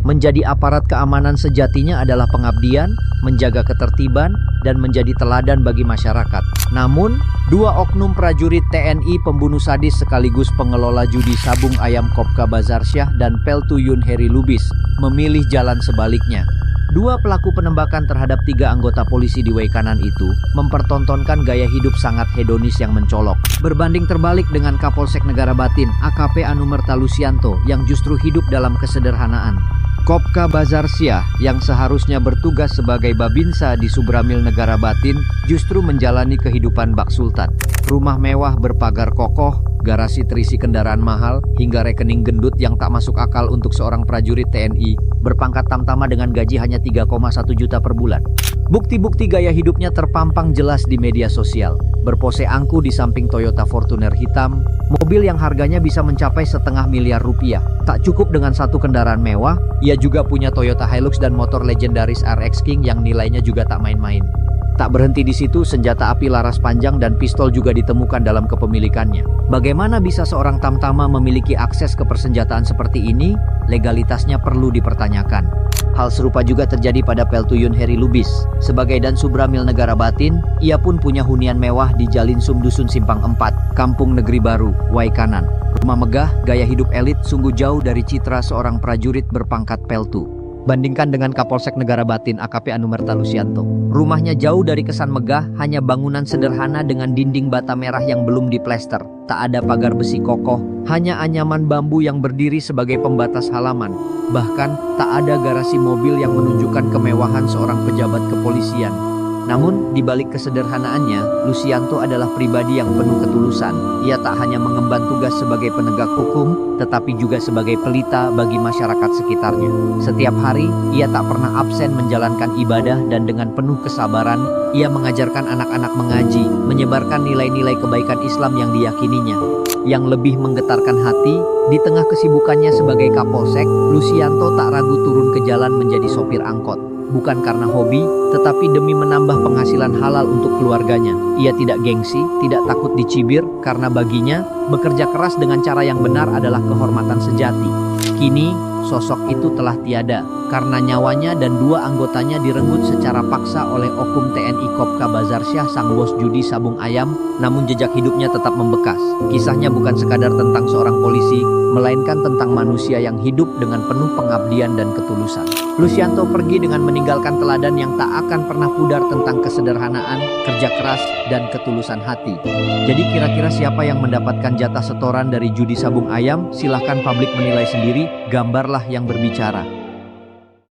Menjadi aparat keamanan sejatinya adalah pengabdian, menjaga ketertiban, dan menjadi teladan bagi masyarakat. Namun, dua oknum prajurit TNI pembunuh sadis sekaligus pengelola judi sabung ayam Kopka Bazarsyah dan Peltuyun Heri Lubis memilih jalan sebaliknya. Dua pelaku penembakan terhadap 3 anggota polisi di Waikanan itu mempertontonkan gaya hidup sangat hedonis yang mencolok. Berbanding terbalik dengan Kapolsek Negara Batin, AKP Anumerta Lusianto, yang justru hidup dalam kesederhanaan. Kopka Bazarsyah yang seharusnya bertugas sebagai babinsa di Subramil Negara Batin justru menjalani kehidupan bak sultan. Rumah mewah berpagar kokoh, garasi terisi kendaraan mahal, hingga rekening gendut yang tak masuk akal untuk seorang prajurit TNI berpangkat tamtama dengan gaji hanya 3,1 juta per bulan. Bukti-bukti gaya hidupnya terpampang jelas di media sosial. Berpose angku di samping Toyota Fortuner hitam, mobil yang harganya bisa mencapai setengah miliar rupiah. Tak cukup dengan satu kendaraan mewah, ia juga punya Toyota Hilux dan motor legendaris RX King yang nilainya juga tak main-main. Tak berhenti di situ, senjata api laras panjang dan pistol juga ditemukan dalam kepemilikannya. Bagaimana bisa seorang tamtama memiliki akses ke persenjataan seperti ini? Legalitasnya perlu dipertanyakan. Hal serupa juga terjadi pada Peltuyun Heri Lubis. Sebagai Dan Subramil Negara Batin, ia pun punya hunian mewah di Jalinsum Dusun Simpang 4, Kampung Negeri Baru, Waikanan. Rumah megah, gaya hidup elit sungguh jauh dari citra seorang prajurit berpangkat Peltu. Bandingkan dengan Kapolsek Negara Batin AKP Anumerta Lusianto. Rumahnya jauh dari kesan megah, hanya bangunan sederhana dengan dinding bata merah yang belum diplester. Tak ada pagar besi kokoh, hanya anyaman bambu yang berdiri sebagai pembatas halaman. Bahkan, tak ada garasi mobil yang menunjukkan kemewahan seorang pejabat kepolisian. Namun, di balik kesederhanaannya, Lusianto adalah pribadi yang penuh ketulusan. Ia tak hanya mengemban tugas sebagai penegak hukum, tetapi juga sebagai pelita bagi masyarakat sekitarnya. Setiap hari, ia tak pernah absen menjalankan ibadah dan dengan penuh kesabaran, ia mengajarkan anak-anak mengaji, menyebarkan nilai-nilai kebaikan Islam yang diyakininya. Yang lebih menggetarkan hati, di tengah kesibukannya sebagai Kapolsek, Lusianto tak ragu turun ke jalan menjadi sopir angkot. Bukan karena hobi, tetapi demi menambah penghasilan halal untuk keluarganya. Ia tidak gengsi, tidak takut dicibir, karena baginya, bekerja keras dengan cara yang benar adalah kehormatan sejati. Kini, sosok itu telah tiada, karena nyawanya dan 2 anggotanya direnggut secara paksa oleh oknum TNI Kopka Bazarsyah sang bos judi sabung ayam, namun jejak hidupnya tetap membekas. Kisahnya bukan sekadar tentang seorang polisi, melainkan tentang manusia yang hidup dengan penuh pengabdian dan ketulusan. Lusianto pergi dengan meninggalkan teladan yang tak akan pernah pudar tentang kesederhanaan, kerja keras, dan ketulusan hati. Jadi kira-kira siapa yang mendapatkan jatah setoran dari judi sabung ayam? Silahkan publik menilai sendiri, gambarlah yang berbicara.